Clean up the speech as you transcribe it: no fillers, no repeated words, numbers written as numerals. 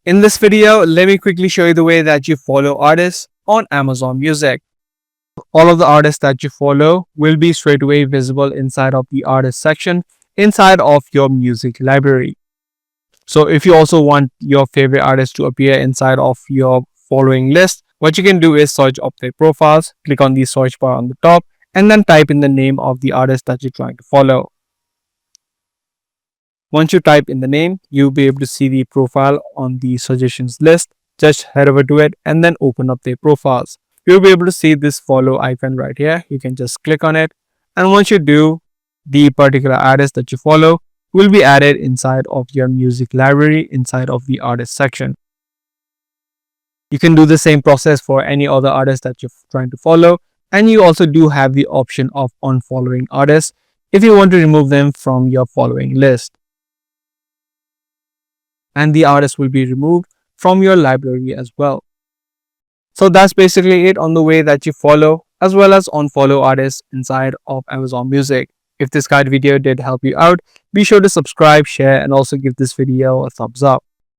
In this video, let me quickly show you the way that you follow artists on Amazon Music. All of the artists that you follow will be straight away visible inside of the artist section inside of your music library. So if you also want your favorite artists to appear inside of your following list, what you can do is search up their profiles, click on the search bar on the top, and then type in the name of the artist that you're trying to follow. Once you type in the name, you'll be able to see the profile on the suggestions list. Just head over to it and then open up their profiles. You'll be able to see this follow icon right here. You can just click on it. And once you do, the particular artist that you follow will be added inside of your music library inside of the artist section. You can do the same process for any other artist that you're trying to follow. And you also do have the option of unfollowing artists if you want to remove them from your following list. And the artist will be removed from your library as well. So that's basically it on the way that you follow as well as unfollow artists inside of Amazon Music. If this guide video did help you out, be sure to subscribe, share, and also give this video a thumbs up.